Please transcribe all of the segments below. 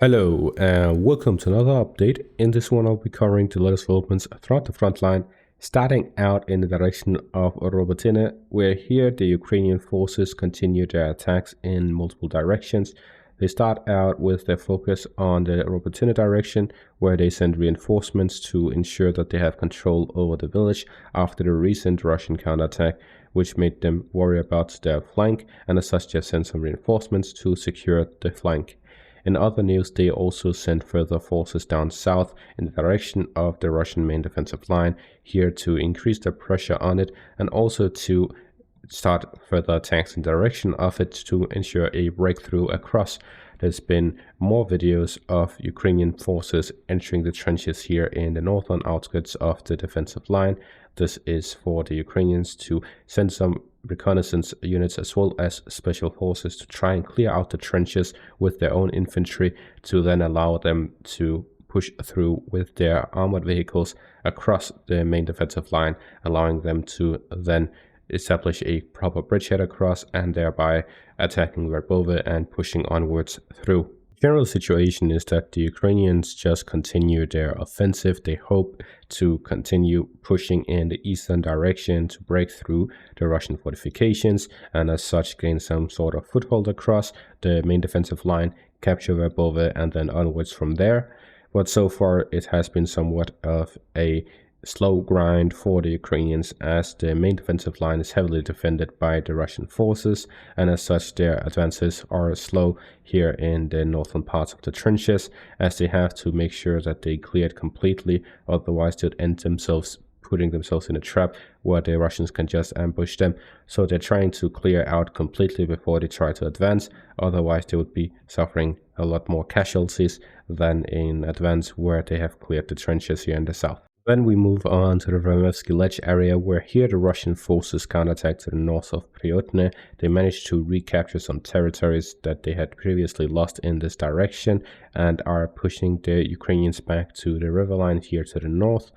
Hello, and welcome to another update. In this one, I'll be covering the latest developments throughout the front line, starting out in the direction of Robotyne, where here the Ukrainian forces continue their attacks in multiple directions. They start out with their focus on the Robotyne direction, where they send reinforcements to ensure that they have control over the village after the recent Russian counterattack, which made them worry about their flank, and as such they sent some reinforcements to secure the flank. In other news, they also sent further forces down south in the direction of the Russian main defensive line, here to increase the pressure on it and also to start further attacks in the direction of it to ensure a breakthrough across. There's been more videos of Ukrainian forces entering the trenches here in the northern outskirts of the defensive line. This is for the Ukrainians to send some reconnaissance units as well as special forces to try and clear out the trenches with their own infantry to then allow them to push through with their armored vehicles across the main defensive line, allowing them to then establish a proper bridgehead across and thereby attacking Verbove and pushing onwards through. The general situation is that the Ukrainians just continue their offensive. They hope to continue pushing in the eastern direction to break through the Russian fortifications and as such gain some sort of foothold across the main defensive line, capture Verbove and then onwards from there. But so far it has been somewhat of a slow grind for the Ukrainians, as the main defensive line is heavily defended by the Russian forces, and as such their advances are slow here in the northern parts of the trenches, as they have to make sure that they clear it completely, otherwise they'd end themselves putting themselves in a trap where the Russians can just ambush them. So they're trying to clear out completely before they try to advance, otherwise they would be suffering a lot more casualties than in advance where they have cleared the trenches here in the south. Then we move on to the Vremevsky Ledge area, where here the Russian forces counterattack to the north of Priotne. They managed to recapture some territories that they had previously lost in this direction and are pushing the Ukrainians back to the river line here to the north.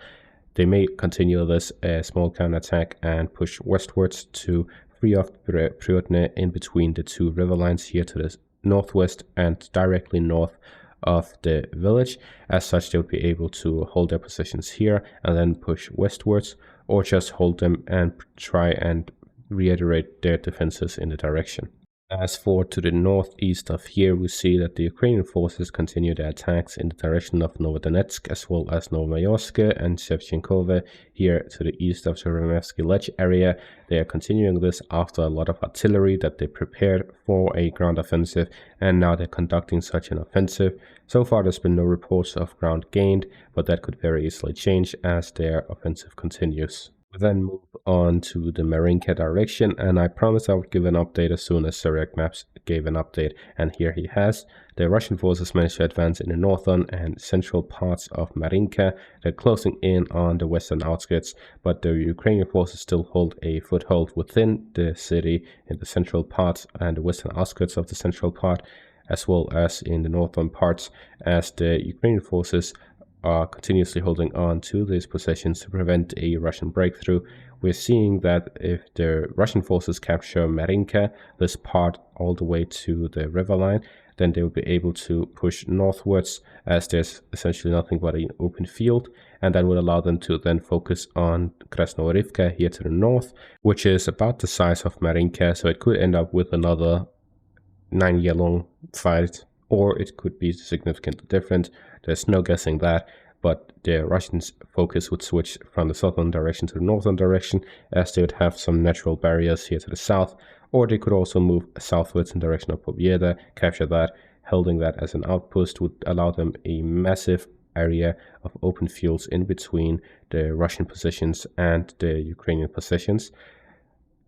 They may continue this small counterattack and push westwards to free off Priotne in between the two river lines here to the northwest and directly north of the village. As such, they would be able to hold their positions here and then push westwards, or just hold them and try and reiterate their defenses in the direction. As for to the northeast of here, we see that the Ukrainian forces continue their attacks in the direction of Novodonetsk as well as Novomayorsk and Shevchenkove here to the east of the Vremevsky Ledge area. They are continuing this after a lot of artillery that they prepared for a ground offensive, and now they're conducting such an offensive. So far there's been no reports of ground gained, but that could very easily change as their offensive continues. We then move on to the Marinka direction, and I promised I would give an update as soon as Syriac Maps gave an update, and here he has. The Russian forces managed to advance in the northern and central parts of Marinka. They're closing in on the western outskirts, but the Ukrainian forces still hold a foothold within the city in the central parts and the western outskirts of the central part, as well as in the northern parts, as the Ukrainian forces are continuously holding on to these positions to prevent a Russian breakthrough. We're seeing that if the Russian forces capture Marinka, this part all the way to the river line, then they will be able to push northwards, as there's essentially nothing but an open field, and that would allow them to then focus on Krasnoorivka here to the north, which is about the size of Marinka, so it could end up with another 9-year-long fight, or it could be significantly different. There's no guessing that, but the Russians' focus would switch from the southern direction to the northern direction, as they would have some natural barriers here to the south, or they could also move southwards in the direction of Pobieda, capture that. Holding that as an outpost would allow them a massive area of open fields in between the Russian positions and the Ukrainian positions.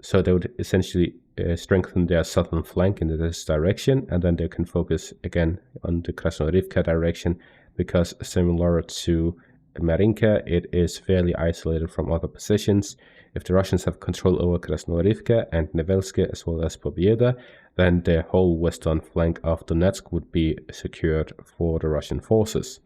So they would essentially strengthen their southern flank in this direction, and then they can focus again on the Krasnoorivka direction, because similar to Marinka, it is fairly isolated from other positions. If the Russians have control over Krasnoorivka and Nevelske as well as Pobieda, then the whole western flank of Donetsk would be secured for the Russian forces.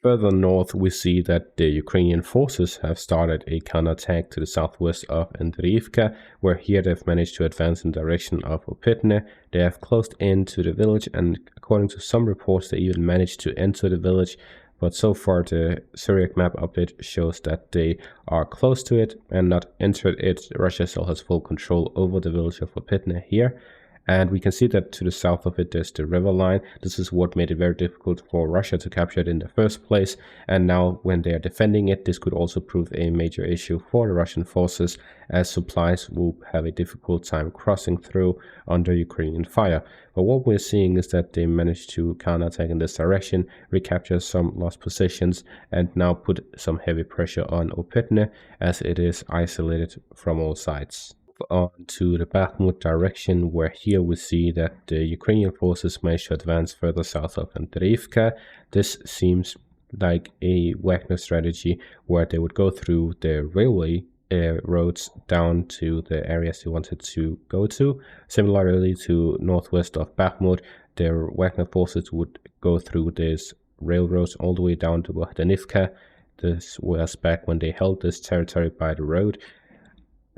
Further north, we see that the Ukrainian forces have started a counterattack to the southwest of Andriivka, where here they've managed to advance in the direction of Opytne. They have closed into the village, and according to some reports, they even managed to enter the village. But so far, the Syriac map update shows that they are close to it and not entered it. Russia still has full control over the village of Opytne here. And we can see that to the south of it, there's the river line. This is what made it very difficult for Russia to capture it in the first place. And now when they are defending it, this could also prove a major issue for the Russian forces, as supplies will have a difficult time crossing through under Ukrainian fire. But what we're seeing is that they managed to counterattack in this direction, recapture some lost positions, and now put some heavy pressure on Opytne, as it is isolated from all sides. On to the Bakhmut direction, where here we see that the Ukrainian forces managed to advance further south of Andriivka. This seems like a Wagner strategy where they would go through the railway roads down to the areas they wanted to go to. Similarly to northwest of Bakhmut, their Wagner forces would go through these railroads all the way down to Bohdyanivka. This was back when they held this territory by the road.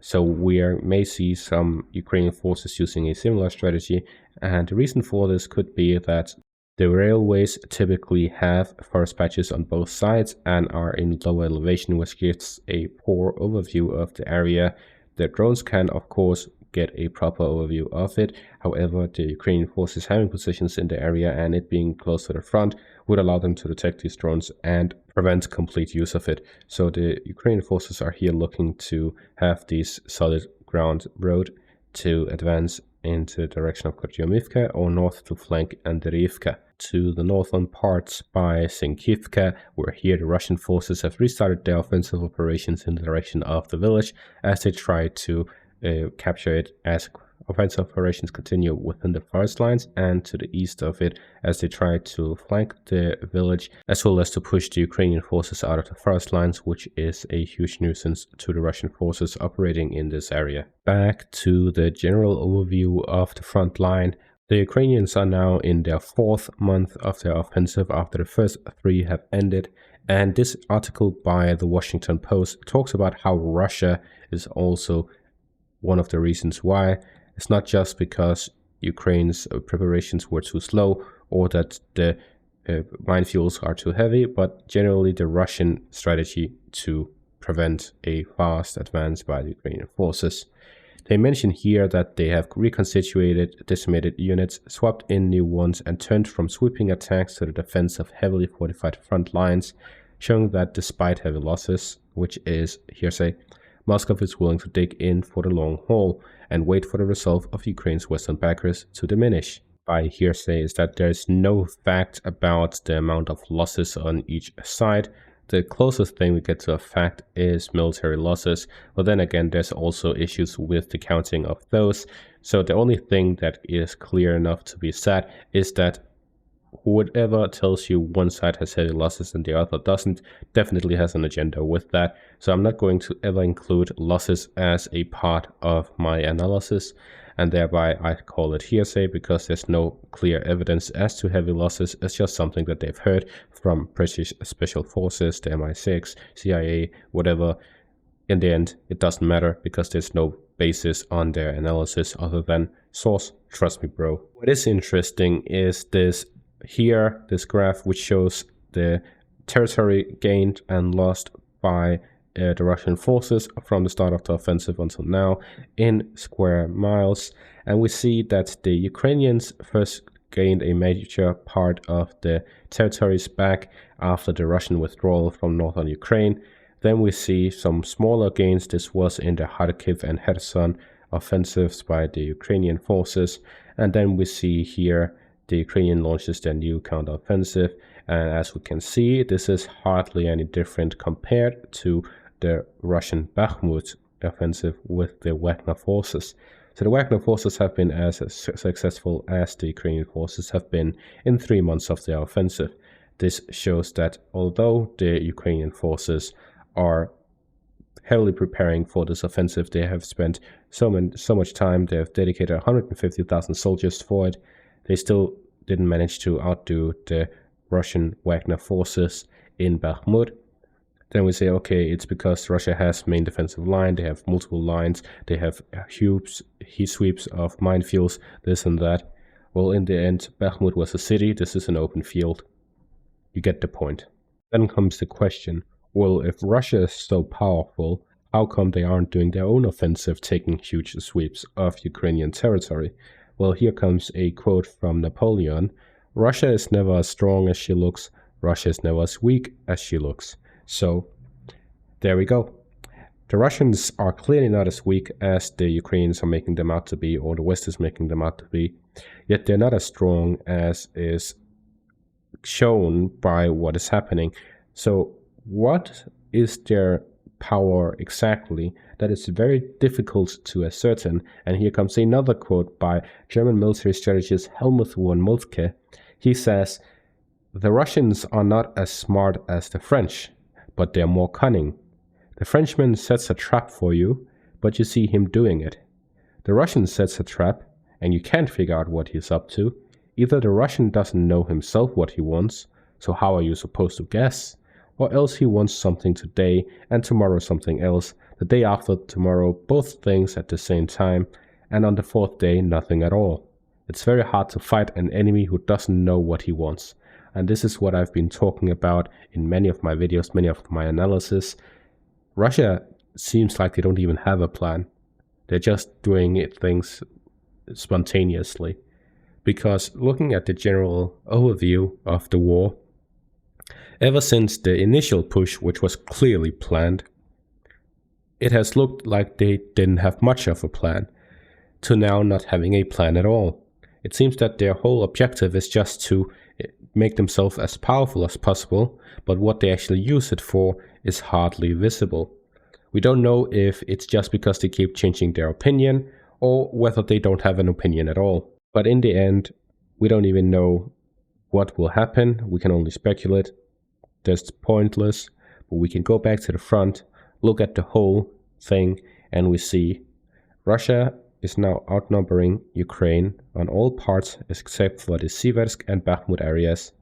So we may see some Ukrainian forces using a similar strategy, and the reason for this could be that the railways typically have forest patches on both sides and are in low elevation, which gives a poor overview of the area. The drones can, of course, get a proper overview of it. However, the Ukrainian forces having positions in the area and it being close to the front would allow them to detect these drones and prevent complete use of it. So the Ukrainian forces are here looking to have this solid ground road to advance into the direction of Kostyomivka or north to flank Andriivka. To the northern parts by Sinkivka, where here the Russian forces have restarted their offensive operations in the direction of the village as they try to capture it, as offensive operations continue within the forest lines, and to the east of it as they try to flank the village, as well as to push the Ukrainian forces out of the forest lines, which is a huge nuisance to the Russian forces operating in this area. Back to the general overview of the front line. The Ukrainians are now in their 4th month of their offensive after the first 3 have ended, and this article by the Washington Post talks about how Russia is also one of the reasons why. It's not just because Ukraine's preparations were too slow or that the minefields are too heavy, but generally the Russian strategy to prevent a fast advance by the Ukrainian forces. They mention here that they have reconstituted decimated units, swapped in new ones, and turned from sweeping attacks to the defense of heavily fortified front lines, showing that despite heavy losses, which is hearsay, Moscow is willing to dig in for the long haul and wait for the resolve of Ukraine's western backers to diminish. By hearsay is that there is no fact about the amount of losses on each side. The closest thing we get to a fact is military losses, but then again there's also issues with the counting of those. So the only thing that is clear enough to be said is that whoever tells you one side has heavy losses and the other doesn't definitely has an agenda with that. So I'm not going to ever include losses as a part of my analysis, and thereby I call it hearsay because there's no clear evidence as to heavy losses. It's just something that they've heard from British Special Forces, the MI6, CIA, whatever. In the end, it doesn't matter because there's no basis on their analysis other than source, trust me bro. What is interesting is this graph which shows the territory gained and lost by the Russian forces from the start of the offensive until now in square miles, and we see that the Ukrainians first gained a major part of the territories back after the Russian withdrawal from northern Ukraine. Then we see some smaller gains. This was in the Kharkiv and Kherson offensives by the Ukrainian forces, and then we see here the Ukrainian launches their new counteroffensive, and as we can see, this is hardly any different compared to the Russian Bakhmut offensive with the Wagner forces. So the Wagner forces have been as successful as the Ukrainian forces have been in 3 months of their offensive. This shows that although the Ukrainian forces are heavily preparing for this offensive, they have spent so much time, they have dedicated 150,000 soldiers for it, they still didn't manage to outdo the Russian Wagner forces in Bakhmut, then we say, okay, it's because Russia has main defensive line, they have multiple lines, they have huge heat sweeps of minefields, this and that. Well, in the end, Bakhmut was a city, this is an open field. You get the point. Then comes the question, well, if Russia is so powerful, how come they aren't doing their own offensive, taking huge sweeps of Ukrainian territory? Well, here comes a quote from Napoleon. Russia is never as strong as she looks. Russia is never as weak as she looks. So, there we go. The Russians are clearly not as weak as the Ukrainians are making them out to be, or the West is making them out to be. Yet they're not as strong as is shown by what is happening. So, what is their power exactly? That is very difficult to ascertain. And here comes another quote by German military strategist Helmuth von Moltke. He says, "The Russians are not as smart as the French, but they're more cunning. The Frenchman sets a trap for you, but you see him doing it. The Russian sets a trap, and you can't figure out what he's up to. Either the Russian doesn't know himself what he wants, so how are you supposed to guess? Or else he wants something today, and tomorrow something else, the day after tomorrow both things at the same time, and on the fourth day nothing at all. It's very hard to fight an enemy who doesn't know what he wants." And this is what I've been talking about in many of my videos, many of my analysis. Russia seems like they don't even have a plan. They're just doing things spontaneously. Because looking at the general overview of the war, ever since the initial push, which was clearly planned, it has looked like they didn't have much of a plan, to now not having a plan at all. It seems that their whole objective is just to make themselves as powerful as possible, but what they actually use it for is hardly visible. We don't know if it's just because they keep changing their opinion, or whether they don't have an opinion at all. But in the end, we don't even know what will happen. We can only speculate. That's pointless. But we can go back to the front, look at the whole thing, and we see Russia is now outnumbering Ukraine on all parts except for the Siversk and Bakhmut areas,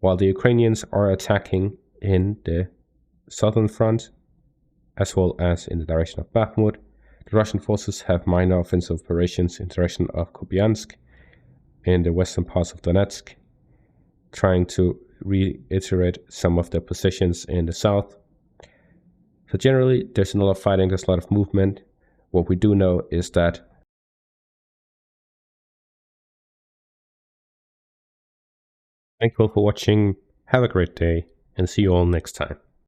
while the Ukrainians are attacking in the southern front as well as in the direction of Bakhmut. The Russian forces have minor offensive operations in the direction of Kupiansk in the western parts of Donetsk, trying to reiterate some of their positions in the south. So generally, there's a lot of fighting, there's a lot of movement. What we do know is that thank you all for watching, have a great day, and see you all next time.